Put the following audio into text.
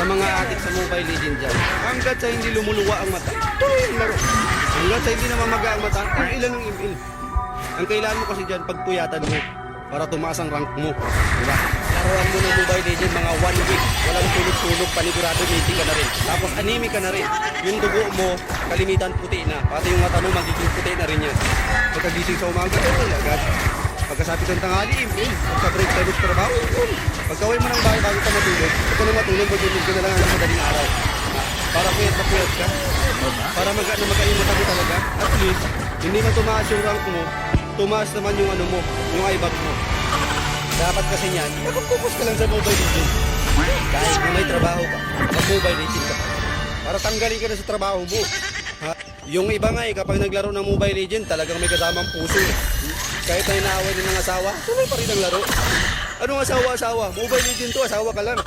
mga adik sa Mobile Legends dyan, hanggat sa hindi lumuluwa ang mata, tuloy ang laro. Hanggat sa hindi namamaga ang mata, ilan ang email. Ang kailangan mo kasi dyan, pagpuyatan mo para tumaas ang rank mo. Diba? Laruan mo ng Mobile Legends mga 1 week. Walang tulog-tulog, panigurado, meeting ka na rin. Tapos anime ka na rin. Yung dugo mo, kalimitan puti na. Pati yung mata mo, magiging puti na rin yan. Pagkagising sa umaga, agad. Pagkasapit ng tanghali, email. Pagka-break time sa trabaho, email. Pagkawin mo ng bahay bago ka matulog, pagka na matulog, matulog ka na lang ng madaling araw. Para puyat na puyat ka. Para magayon mata mo talaga. At least, hindi man tumaas yung rank mo, tumaas naman yung ano mo, yung ibag mo. Dapat kasi niyan, mag-focus ka lang sa Mobile Legends. Kahit kung may trabaho ka, mag-Mobile Legends ka. Para tanggalin ka na sa trabaho mo. Ha? Yung iba nga kapag naglaro ng Mobile Legends, talagang may kasamang puso. Kahit na inaaway din ng asawa, tuloy pa rin ang laro. Anong asawa-asawa? Mobile Legends to, asawa ka lang.